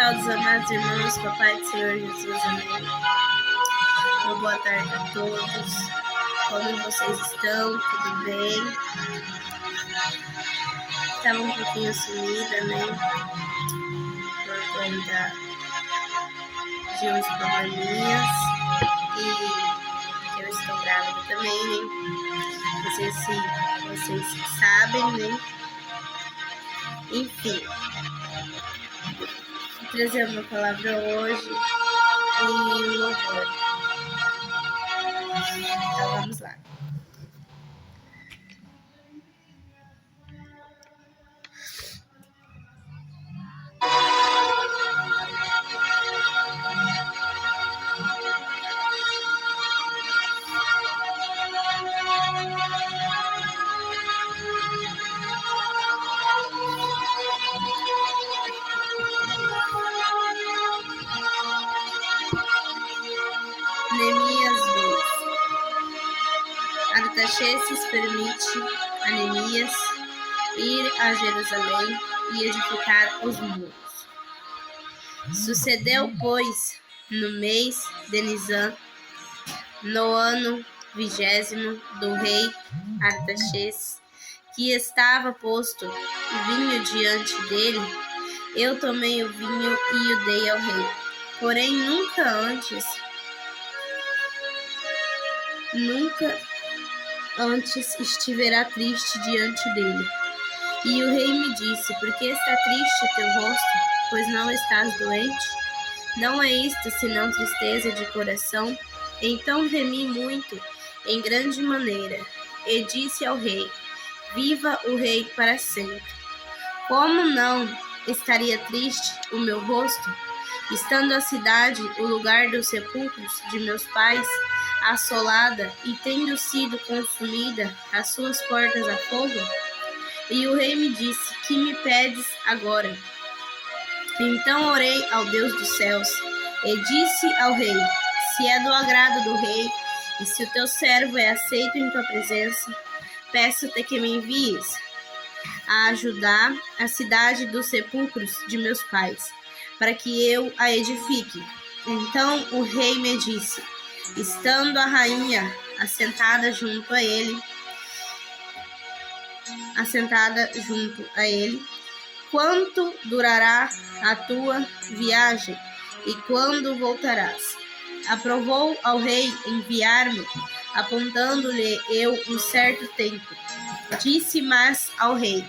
Saudações, amados irmãos, com a paz do Senhor Jesus, amém. Uma boa tarde a todos. Como vocês estão? Tudo bem? Estava um pouquinho sumida, né? Por conta de uns probleminhas. E eu estou grávida também, né? Não sei se vocês sabem, né? Enfim. Vou trazer uma palavra hoje e um louvor. Então vamos lá. Neemias 2. Artaxerxes permite a Neemias ir a Jerusalém e edificar os muros. Sucedeu, pois, no mês de Nisan, no ano 20º do rei Artaxerxes, que estava posto o vinho diante dele, eu tomei o vinho e o dei ao rei. Porém, nunca antes estiverá triste diante dele. E o rei me disse: por que está triste o teu rosto, pois não estás doente? Não é isto senão tristeza de coração? Então temi muito, em grande maneira, e disse ao rei: viva o rei para sempre. Como não estaria triste o meu rosto, estando a cidade, o lugar dos sepulcros de meus pais, assolada e tendo sido consumida as suas portas a fogo? E o rei me disse: que me pedes agora? Então orei ao Deus dos céus e disse ao rei: se é do agrado do rei e se o teu servo é aceito em tua presença, peço-te que me envies a ajudar a cidade dos sepulcros de meus pais, para que eu a edifique. Então o rei me disse, estando a rainha assentada junto a ele, quanto durará a tua viagem e quando voltarás? Aprovou ao rei enviar-me, apontando-lhe eu um certo tempo. Disse mais ao rei: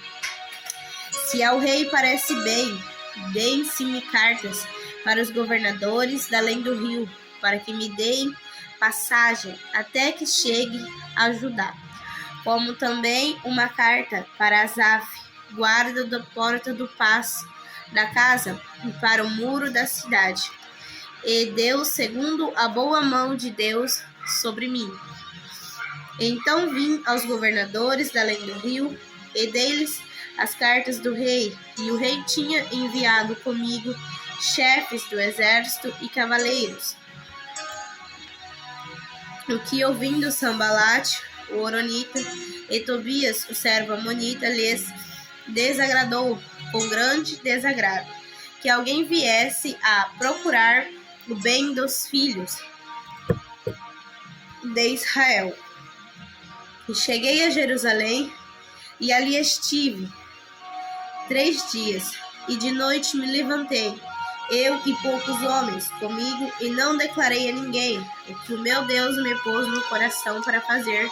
se ao rei parece bem, deem-se-me cartas para os governadores da além do rio, para que me deem passagem até que chegue a Judá, como também uma carta para Asaf, guarda da porta do paço da casa, e para o muro da cidade. E deu segundo a boa mão de Deus sobre mim. Então vim aos governadores da além do rio, e dei-lhes as cartas do rei, e o rei tinha enviado comigo chefes do exército e cavaleiros. O que ouvindo Sambalate, o horonita, e Tobias, o servo amonita, lhes desagradou com grande desagrado, que alguém viesse a procurar o bem dos filhos de Israel. E cheguei a Jerusalém, e ali estive 3 dias, e de noite me levantei, eu e poucos homens comigo, e não declarei a ninguém o que o meu Deus me pôs no coração para fazer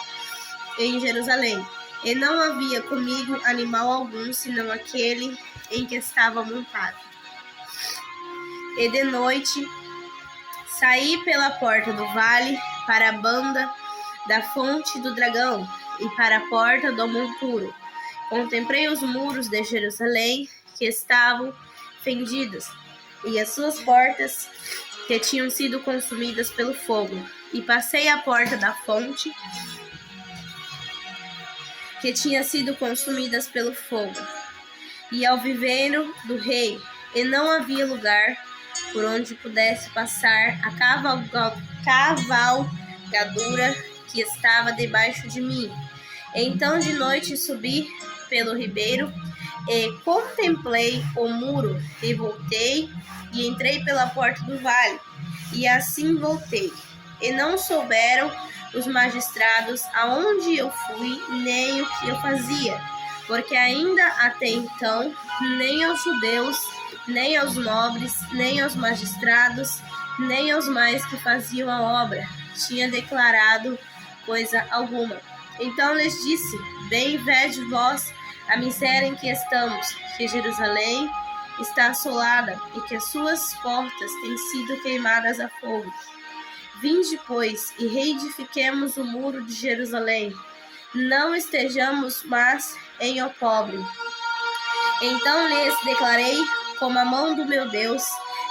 em Jerusalém. E não havia comigo animal algum, senão aquele em que estava montado. E de noite saí pela porta do vale para a banda da fonte do dragão e para a porta do monturo. Contemplei os muros de Jerusalém que estavam fendidos e as suas portas que tinham sido consumidas pelo fogo. E passei a porta da fonte que tinha sido consumidas pelo fogo, e ao viveiro do rei, e não havia lugar por onde pudesse passar a cavalgadura que estava debaixo de mim. Então de noite subi pelo ribeiro E contemplei o muro, e voltei, e entrei pela porta do vale, e assim voltei. E não souberam os magistrados aonde eu fui, nem o que eu fazia, porque ainda até então, nem aos judeus, nem aos nobres, nem aos magistrados, nem aos mais que faziam a obra, tinha declarado coisa alguma. Então lhes disse: bem vede vós a miséria em que estamos, que Jerusalém está assolada e que as suas portas têm sido queimadas a fogo. Vinde, pois, e reedifiquemos o muro de Jerusalém, não estejamos mais em opróbrio. Então lhes declarei como a mão do meu Deus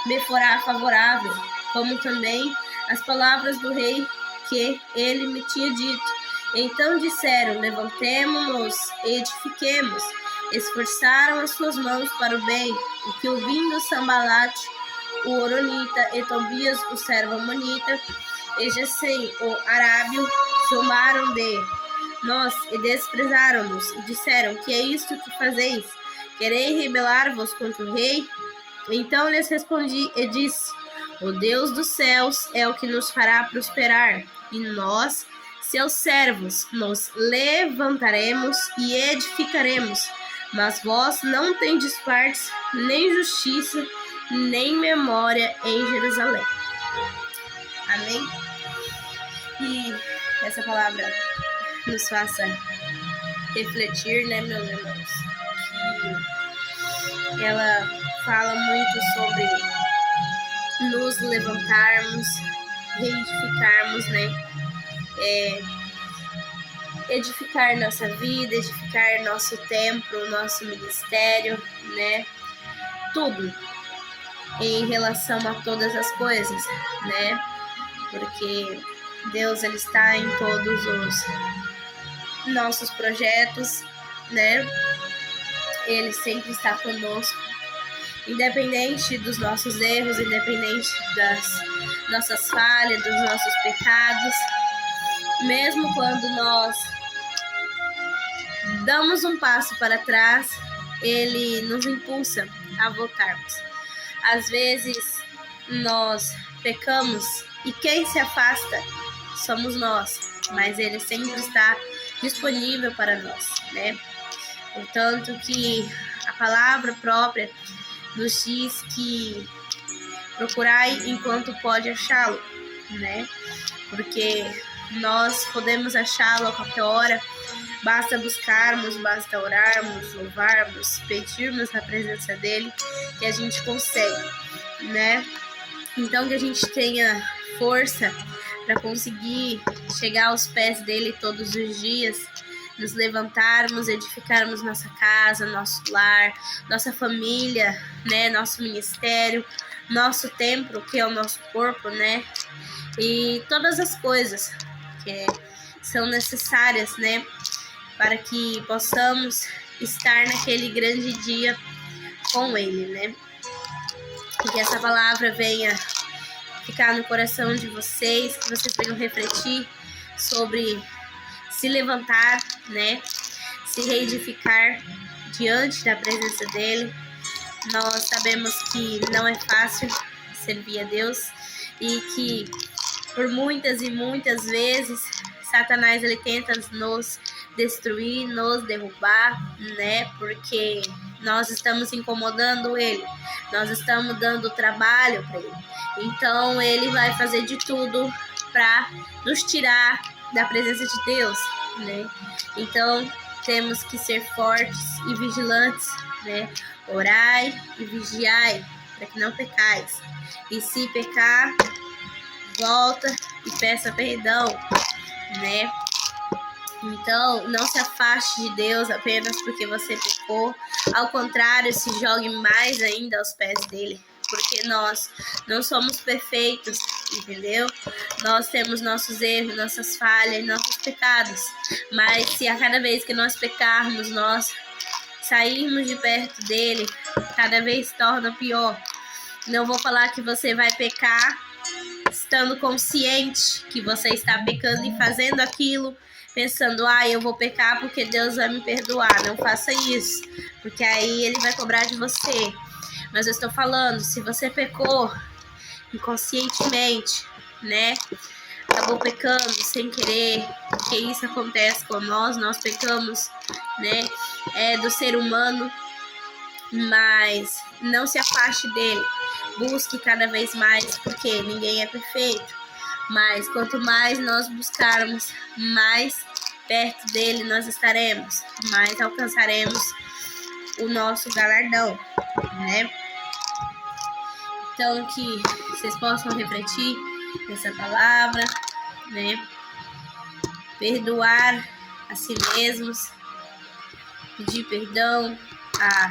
me forá favorável, como também as palavras do rei que ele me tinha dito. Então disseram: levantemo-nos e edifiquemos. Esforçaram as suas mãos para o bem, o que ouvindo Sambalate, o Horonita, e Tobias, o servo Amonita, e Gesem, o Arábio, zombaram de nós e desprezaram-nos, e disseram: que é isto que fazeis? Quereis rebelar-vos contra o rei? Então lhes respondi e disse: o Deus dos céus é o que nos fará prosperar, e nós, seus servos, nos levantaremos e edificaremos. Mas vós não tendes partes, nem justiça, nem memória em Jerusalém. Amém? E essa palavra nos faça refletir, né, meus irmãos? Que ela fala muito sobre nos levantarmos, reedificarmos, né? Edificar nossa vida, edificar nosso templo, nosso ministério, né? Tudo em relação a todas as coisas, né? Porque Deus, ele está em todos os nossos projetos, né? Ele sempre está conosco, independente dos nossos erros, independente das nossas falhas, dos nossos pecados. Mesmo quando nós damos um passo para trás, ele nos impulsa a voltarmos. Às vezes nós pecamos e quem se afasta somos nós, mas ele sempre está disponível para nós, né? Portanto que a palavra própria nos diz que procurai enquanto pode achá-lo, né? Porque nós podemos achá-lo a qualquer hora, basta buscarmos, basta orarmos, louvarmos, pedirmos na presença dele, que a gente consegue, né? Então que a gente tenha força para conseguir chegar aos pés dele todos os dias, nos levantarmos, edificarmos nossa casa, nosso lar, nossa família, né? Nosso ministério, nosso templo, que é o nosso corpo, né? E todas as coisas que são necessárias, né, para que possamos estar naquele grande dia com ele, né? E que essa palavra venha ficar no coração de vocês, que vocês venham refletir sobre se levantar, né, se reedificar diante da presença dele. Nós sabemos que não é fácil servir a Deus e que por muitas e muitas vezes Satanás ele tenta nos destruir, nos derrubar, né? Porque nós estamos incomodando ele, nós estamos dando trabalho para ele. Então ele vai fazer de tudo para nos tirar da presença de Deus, né? Então temos que ser fortes e vigilantes, né? Orai e vigiai para que não pecais. E se pecar, volta e peça perdão, né? Então, não se afaste de Deus apenas porque você pecou. Ao contrário, se jogue mais ainda aos pés dele. Porque nós não somos perfeitos, entendeu? Nós temos nossos erros, nossas falhas, nossos pecados. Mas se a cada vez que nós pecarmos, nós sairmos de perto dele, cada vez torna pior. Não vou falar que você vai pecar estando consciente que você está pecando e fazendo aquilo, pensando, eu vou pecar porque Deus vai me perdoar. Não faça isso, porque aí Ele vai cobrar de você. Mas eu estou falando, se você pecou inconscientemente, né? Acabou pecando sem querer, porque isso acontece com nós pecamos, né? É do ser humano, mas não se afaste dele. Busque cada vez mais, porque ninguém é perfeito. Mas quanto mais nós buscarmos, mais perto dele nós estaremos, mais alcançaremos o nosso galardão, né? Então, que vocês possam refletir nessa palavra, né? Perdoar a si mesmos, pedir perdão a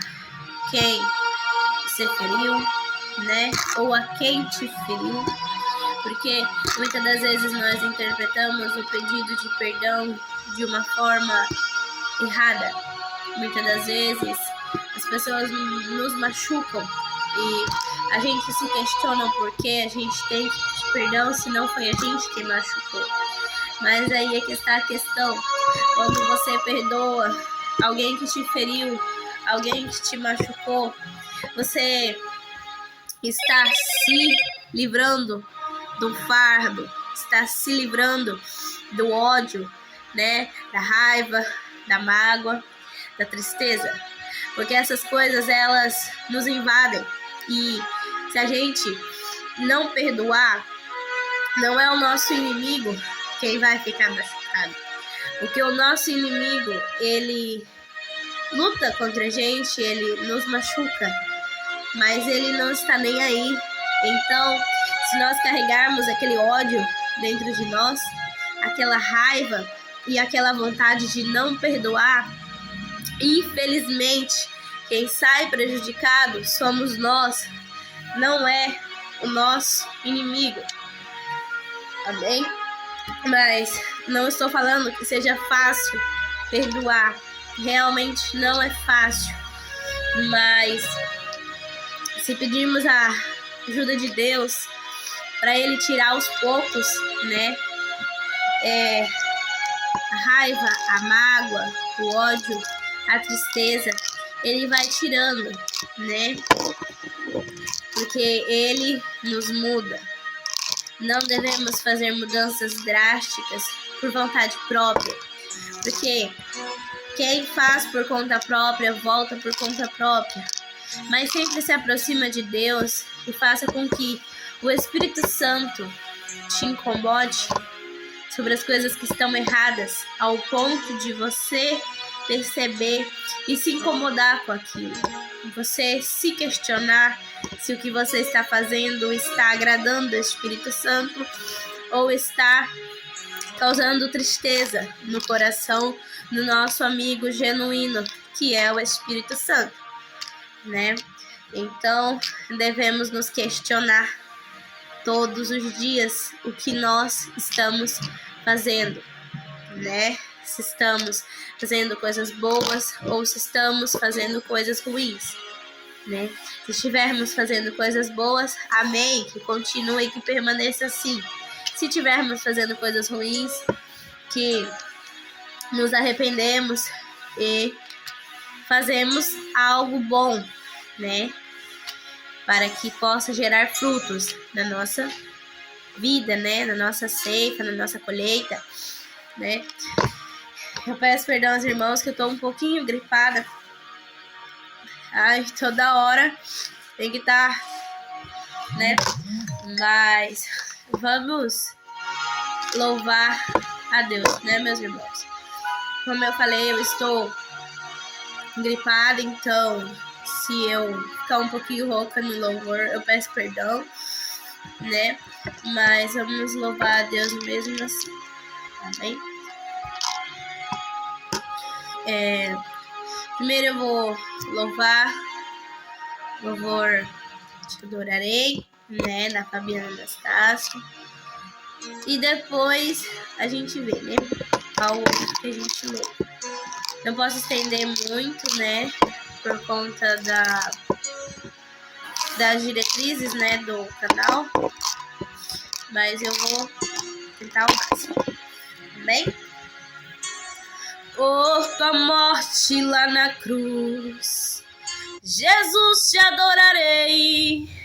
quem você feriu, né? Ou a quem te feriu, porque muitas das vezes nós interpretamos o pedido de perdão de uma forma errada. Muitas das vezes as pessoas nos machucam e a gente se questiona por que a gente tem que pedir perdão se não foi a gente que machucou. Mas aí é que está a questão. Quando você perdoa alguém que te feriu, alguém que te machucou, você está se livrando do fardo, está se livrando do ódio, né? Da raiva, da mágoa, da tristeza. Porque essas coisas, elas nos invadem. E se a gente não perdoar, não é o nosso inimigo quem vai ficar machucado. Porque o nosso inimigo, ele luta contra a gente, ele nos machuca, mas ele não está nem aí. Então, se nós carregarmos aquele ódio dentro de nós, aquela raiva e aquela vontade de não perdoar, infelizmente, quem sai prejudicado somos nós, não é o nosso inimigo. Amém? Mas não estou falando que seja fácil perdoar. Realmente não é fácil. Mas se pedirmos a ajuda de Deus para Ele tirar aos poucos, né? A raiva, a mágoa, o ódio, a tristeza, Ele vai tirando, né? Porque Ele nos muda. Não devemos fazer mudanças drásticas por vontade própria, porque quem faz por conta própria, volta por conta própria. Mas sempre se aproxima de Deus e faça com que o Espírito Santo te incomode sobre as coisas que estão erradas, ao ponto de você perceber e se incomodar com aquilo. Você se questionar se o que você está fazendo está agradando o Espírito Santo ou está causando tristeza no coração do nosso amigo genuíno, que é o Espírito Santo, né? Então, devemos nos questionar todos os dias o que nós estamos fazendo, né? Se estamos fazendo coisas boas ou se estamos fazendo coisas ruins, né? Se estivermos fazendo coisas boas, amém, que continue, que permaneça assim. Se estivermos fazendo coisas ruins, que nos arrependemos e fazemos algo bom, né? Para que possa gerar frutos na nossa vida, né? Na nossa ceifa, na nossa colheita, né? Eu peço perdão aos irmãos que eu tô um pouquinho gripada. Ai, toda hora tem que estar, né? Mas vamos louvar a Deus, né, meus irmãos? Como eu falei, eu estou gripada, então se eu ficar um pouquinho rouca no louvor, eu peço perdão, né? Mas vamos louvar a Deus mesmo assim, amém? Primeiro eu vou louvar, louvor Te Adorarei, né, na Fabiana Anastácio. E depois a gente vê, né, qual outro que a gente louva. Não posso estender muito, né, por conta das diretrizes, né, do canal. mas eu vou tentar o máximo. Amém? Por tua morte lá na cruz, Jesus, te adorarei.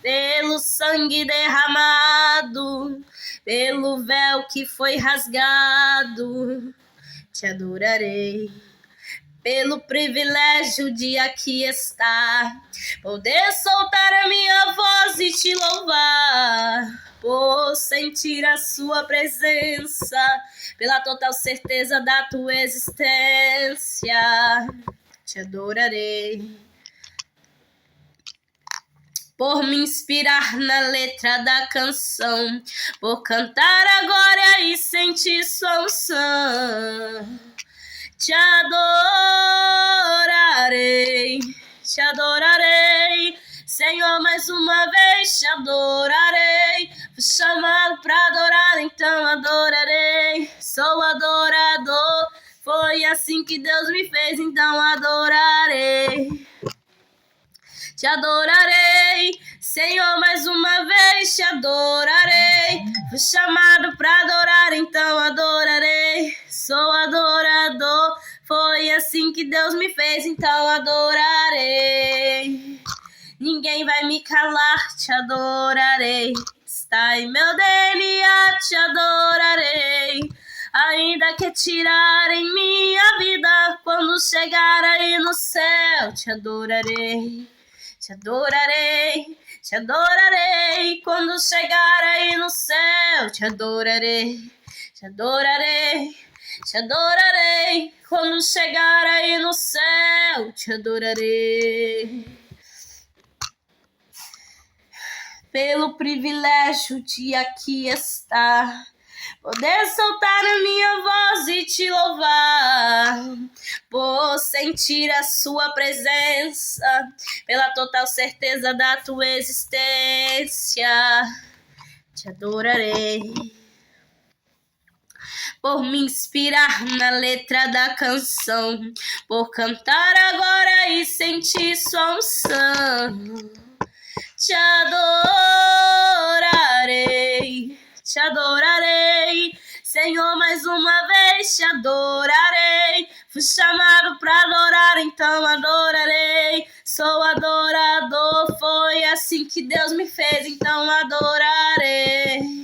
Pelo sangue derramado, pelo véu que foi rasgado, te adorarei. Pelo privilégio de aqui estar, poder soltar a minha voz e te louvar, por sentir a sua presença, pela total certeza da tua existência, te adorarei. Por me inspirar na letra da canção, por cantar agora e sentir sua unção, te adorarei, Senhor, mais uma vez te adorarei. Fui chamado pra adorar, então adorarei. Sou adorador, foi assim que Deus me fez, então adorarei. Te adorarei, Senhor, mais uma vez te adorarei. Fui chamado pra adorar, então adorarei. Sou adorador, foi assim que Deus me fez, então adorarei. Ninguém vai me calar, te adorarei. Está em meu DNA, te adorarei. Ainda que tirarem minha vida, quando chegar aí no céu, te adorarei. Te adorarei, te adorarei, quando chegar aí no céu, te adorarei, te adorarei, te adorarei, quando chegar aí no céu, te adorarei. Pelo privilégio de aqui estar, poder soltar a minha voz e te louvar, por sentir a sua presença, pela total certeza da tua existência, te adorarei. Por me inspirar na letra da canção, por cantar agora e sentir sua unção, te adorarei, Senhor, mais uma vez te adorarei. Fui chamado pra adorar, então adorarei. Sou adorador, foi assim que Deus me fez, então adorarei.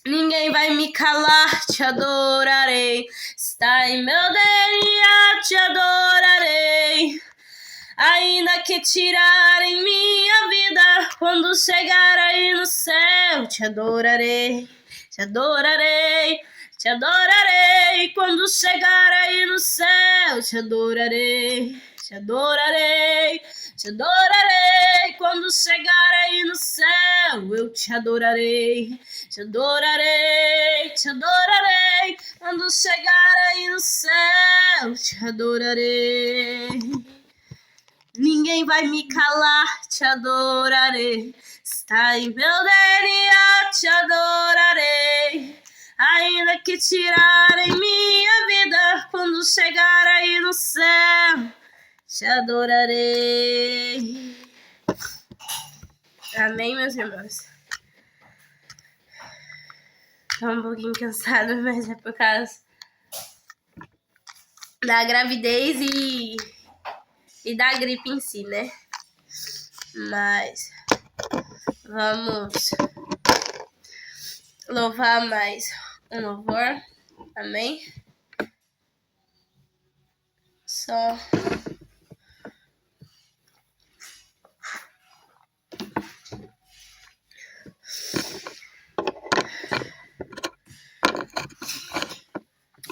Ninguém vai me calar, te adorarei. Está em meu DNA, te adorarei. Ainda que tirarem minha vida, quando chegar aí no céu, te adorarei, te adorarei, te adorarei. Quando chegar aí no céu, te adorarei, te adorarei, te adorarei. Quando chegar aí no céu, eu te adorarei, te adorarei, te adorarei. Quando chegar aí no céu, te adorarei. Ninguém vai me calar, te adorarei. Está em meu DNA, te adorarei. Ainda que tirarem minha vida, quando chegar aí no céu, te adorarei. Amém, meus irmãos? Tô um pouquinho cansada, mas é por causa da gravidez e da gripe em si, né? Mas vamos louvar mais um louvor. Amém? Só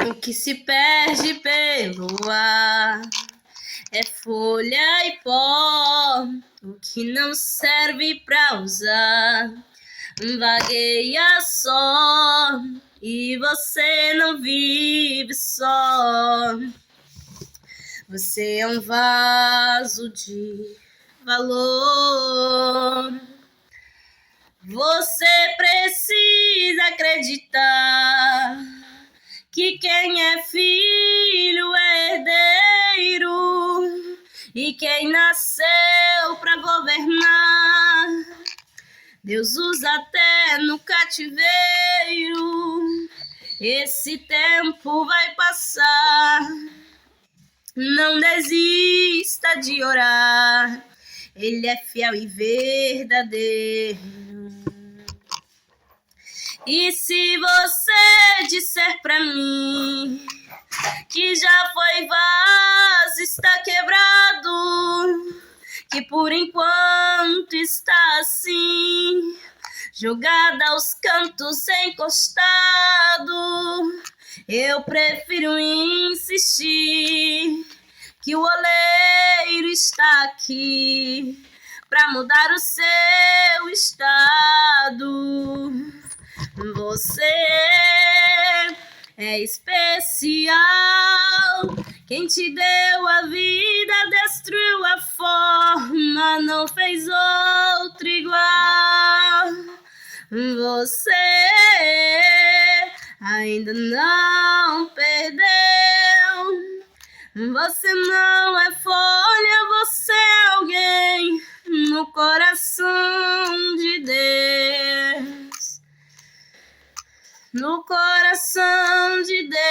o que se perde pelo ar é folha e pó, o que não serve pra usar vagueia só, e você não vive só. Você é um vaso de valor. Você precisa acreditar que quem é filho é herdeiro, e quem nasceu pra governar Deus usa até no cativeiro. Esse tempo vai passar. Não desista de orar. Ele é fiel e verdadeiro. E se você disser pra mim que já foi vaso, está quebrado, que por enquanto está assim, jogada aos cantos, encostado, eu prefiro insistir que o oleiro está aqui para mudar o seu estado. Você é especial. Quem te deu a vida, destruiu a forma, não fez outro igual. Você ainda não perdeu. Você não é folha, você é alguém no coração de Deus. No coração de Deus.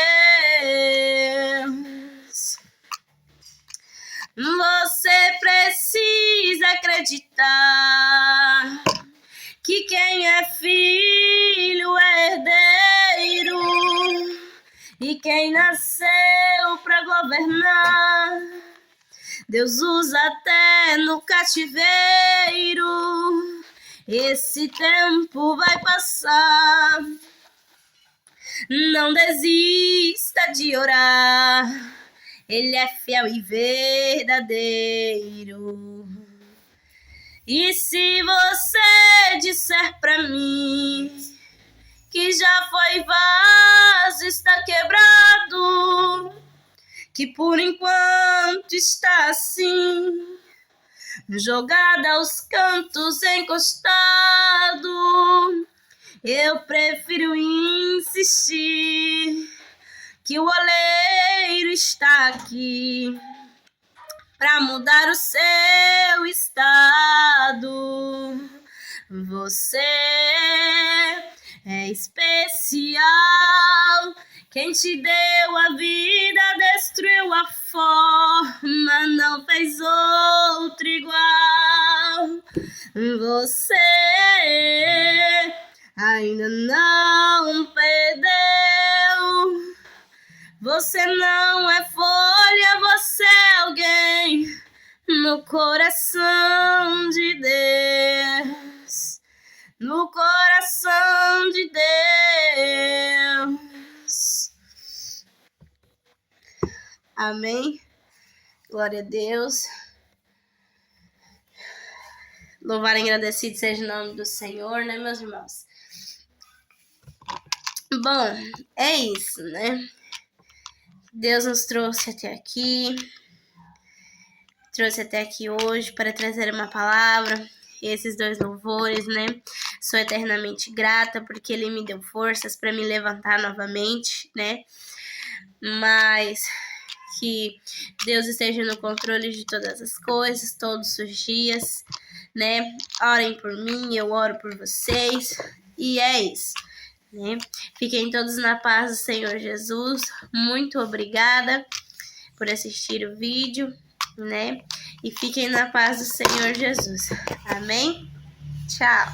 Você precisa acreditar que quem é filho é herdeiro, e quem nasceu para governar, Deus usa até no cativeiro. Esse tempo vai passar. Não desista de orar. Ele é fiel e verdadeiro. E se você disser pra mim que já foi vaso, está quebrado, que por enquanto está assim, jogada aos cantos, encostado, eu prefiro insistir que o oleiro está aqui para mudar o seu estado. Você é especial. Quem te deu a vida, destruiu a forma, não fez outro igual. Você ainda não perdeu. Você não é folha, você é alguém no coração de Deus. No coração de Deus. Amém. Glória a Deus. Louvado e agradecido seja o nome do Senhor, né, meus irmãos? Bom, é isso, né? Deus nos trouxe até aqui hoje para trazer uma palavra, esses 2 louvores, né? Sou eternamente grata porque Ele me deu forças para me levantar novamente, né? Mas que Deus esteja no controle de todas as coisas, todos os dias, né? Orem por mim, eu oro por vocês, e é isso, né? Fiquem todos na paz do Senhor Jesus. Muito obrigada por assistir o vídeo, né? E fiquem na paz do Senhor Jesus. Amém? Tchau!